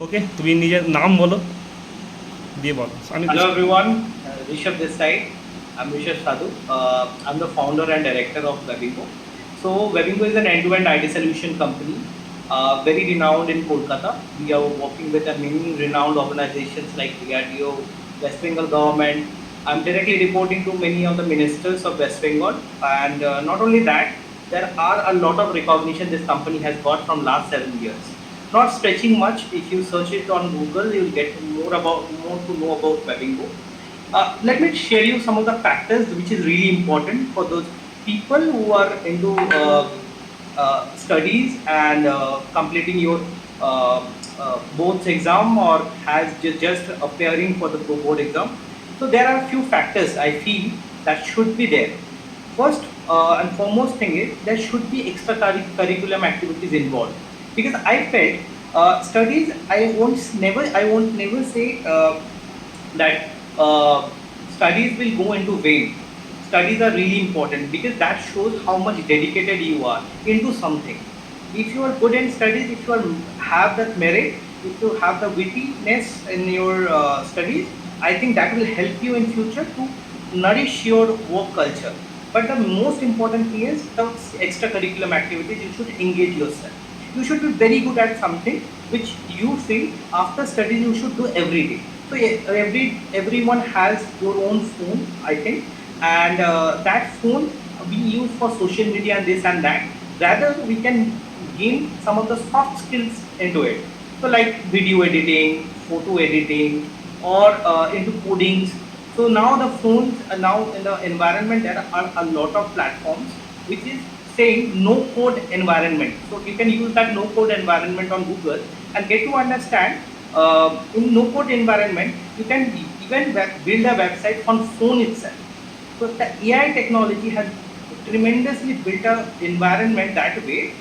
ওকে, তুমি নিজের নাম বলো, দিয়ে বলো। আমি Hello everyone, Rishabh this side. I'm Rishabh Sadhu. I'm the founder and director of Webingo. So Webingo is an end-to-end IT solution company, very renowned in Kolkata. We are working with many renowned organizations like DRDO, West Bengal government. I'm directly reporting to many of the ministers of West Bengal, and not only that, there are a lot of recognition this company has got from last 7 years. Not stretching much. If you search it on Google, you'll get more to know about Webingo. Let me share you some of the factors which is really important for those people who are into studies and completing your boards exam or has just appearing for the board exam. So there are a few factors I feel that should be there. First and foremost thing is there should be extra curriculum activities involved, because I felt studies. I won't never say that studies will go into vain. Studies are really important because that shows how much dedicated you are into something. If you are good in studies, if you have that merit, if you have the wittiness in your studies, I think that will help you in future to nourish your work culture. But the most important thing is the extracurriculum activities. You should engage yourself. You should be very good at something which you feel after studies you should do every day. So yeah, everyone has your own phone, I think, and that phone we use for social media and this and that. Rather, we can gain some of the soft skills into it. So like video editing, photo editing, or into codings. So now the phones, now in the environment there are a lot of platforms which is saying no code environment. So you can use that no code environment on Google and get to understand in no code environment you can even build a website on phone itself. So the AI technology has tremendously built a environment that way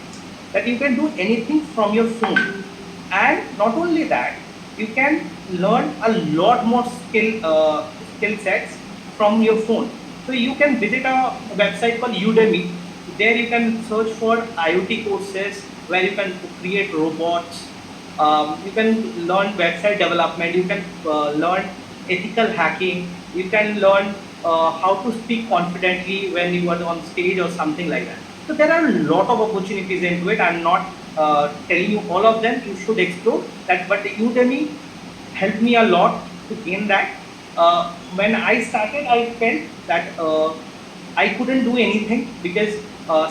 that you can do anything from your phone. And not only that, you can learn a lot more skill sets from your phone. So you can visit a website called Udemy. There you can search for IoT courses where you can create robots. You can learn website development. You can learn ethical hacking. You can learn how to speak confidently when you are on stage or something like that. So there are a lot of opportunities into it. I'm not telling you all of them. You should explore that. But Udemy helped me a lot to gain that. When I started, I felt that I couldn't do anything because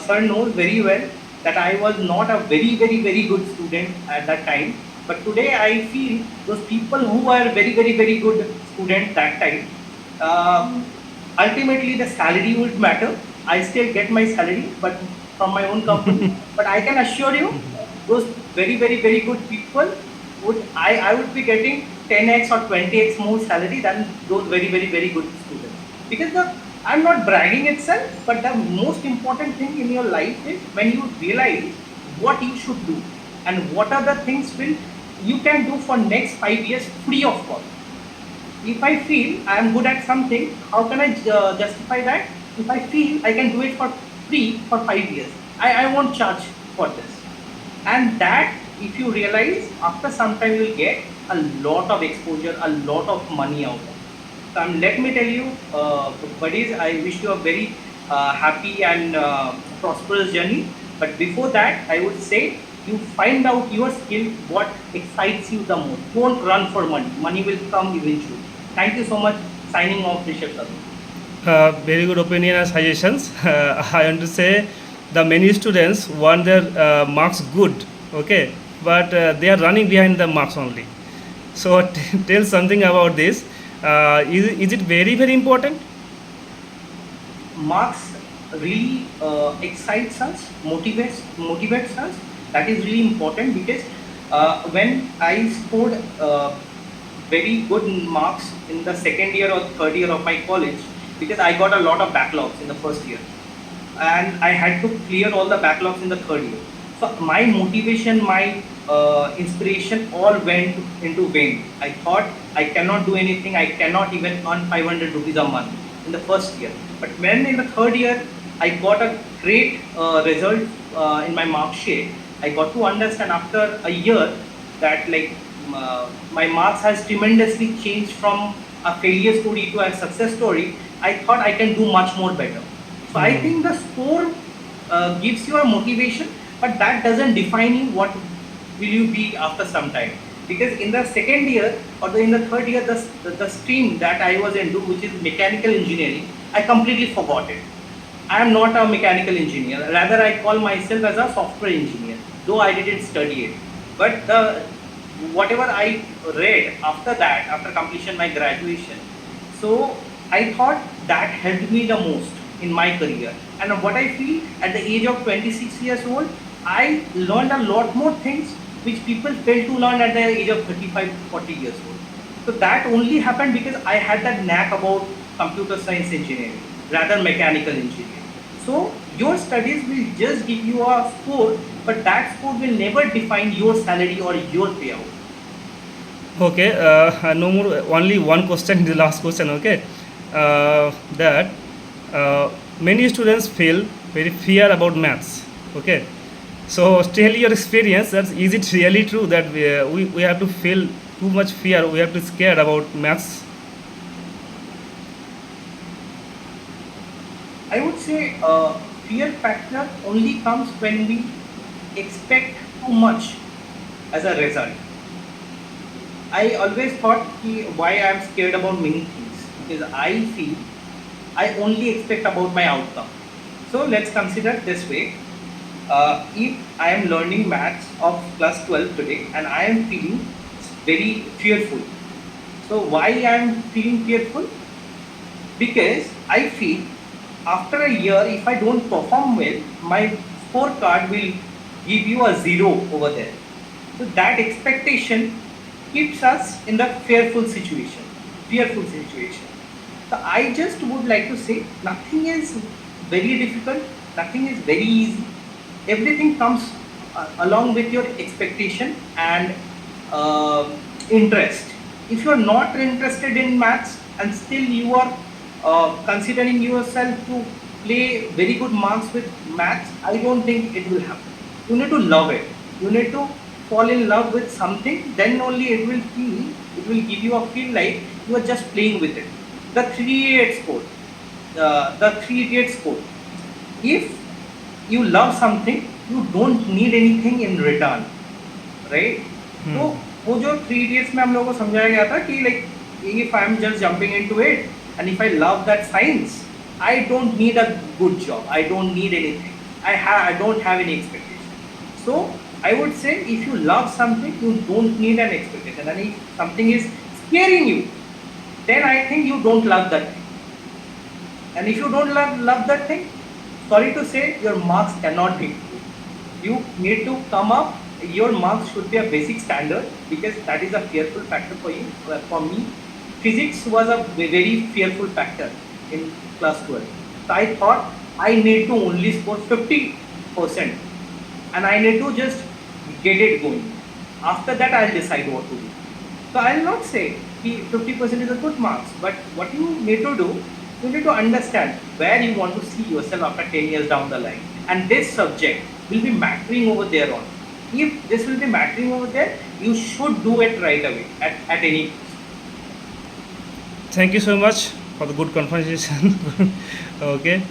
sir knows very well that I was not a very good student at that time. But today I feel those people who are very good students that time, uh, ultimately the salary would matter. I still get my salary, but from my own company. But I can assure you, those very good people I would be getting 10x or 20x more salary than those very good students. Because I'm not bragging itself, but the most important thing in your life is when you realize what you should do and what are the things will you can do for next 5 years free of cost. If I feel I am good at something, how can I justify that? If I feel I can do it for free for 5 years, I won't charge for this. And that, if you realize, after some time you'll get a lot of exposure, a lot of money out of it. So let me tell you, buddies, I wish you a very happy and prosperous journey. But before that, I would say you find out your skill, what excites you the most. Don't run for money. Money will come eventually. Thank you so much. Signing off, Rishabh Sadhu. very good opinion and suggestions. I want to say the many students want their marks good, okay, but they are running behind the marks only. So tell something about this. Is it very important? Marks really excites us, motivates us. That is really important because when I scored very good marks in the second year or third year of my college, because I got a lot of backlogs in the first year and I had to clear all the backlogs in the third year. So my motivation, my inspiration all went into vain. I thought I cannot do anything. I cannot even earn 500 rupees a month in the first year. But when in the third year I got a great result in my mark sheet, I got to understand after a year that like my marks has tremendously changed from a failure story to a success story, I thought I can do much more better. So I think the score gives you a motivation, but that doesn't define you what will you be after some time. Because in the second year or in the third year, the stream that I was into, which is mechanical engineering, I completely forgot it. I am not a mechanical engineer. Rather, I call myself as a software engineer, though I didn't study it. But whatever I read after that, after completion my graduation, so I thought that helped me the most in my career. And what I feel at the age of 26 years old, I learned a lot more things which people fail to learn at the age of 35, 40 years old. So that only happened because I had that knack about computer science engineering rather mechanical engineering. So your studies will just give you a score, but that score will never define your salary or your payout. Okay, no more. Only one question, the last question. Okay, that many students feel very fear about maths. Okay, so tell your experience. That's is it really true that we have to feel too much fear? We have to scared about maths. I would say fear factor only comes when we expect too much as a result. I always thought why I am scared about many things because I feel I only expect about my outcome. So let's consider this way. If I am learning maths of class 12 today and I am feeling very fearful. So why I am feeling fearful? Because I feel after a year, if I don't perform well, my scorecard will give you a zero over there. So that expectation keeps us in the fearful situation. Fearful situation. So I just would like to say nothing is very difficult, nothing is very easy. Everything comes along with your expectation and uh, interest. If you are not interested in maths and still you are considering yourself to play very good marks with maths, I don't think it will happen. You need to love it. You need to fall in love with something. Then only it will give you a feel like you are just playing with it. The 3 8 code, the 3 idiots code. If you love something, you don't need anything in return, right. तो वो जो 3 idiots में हम लोगों को समझाया गया था कि like if I am just jumping into it and if I love that science, I don't need a good job, I don't need anything, I don't have any expectation. So I would say if you love something, you don't need an expectation, and if something is scaring you, then I think you don't love that thing. And if you don't love that thing, sorry to say, your marks cannot be good. You need to come up, your marks should be a basic standard because that is a fearful factor for you. For me, physics was a very fearful factor in class 12. So I thought I need to only score 50% and I need to just get it going. After that, I'll decide what to do. So I'll not say 50% is a good marks, but what you need to do, you need to understand where you want to see yourself after 10 years down the line. And this subject will be mattering over there on. If this will be mattering over there, you should do it right away at any cost. Thank you so much for the good conversation. Okay.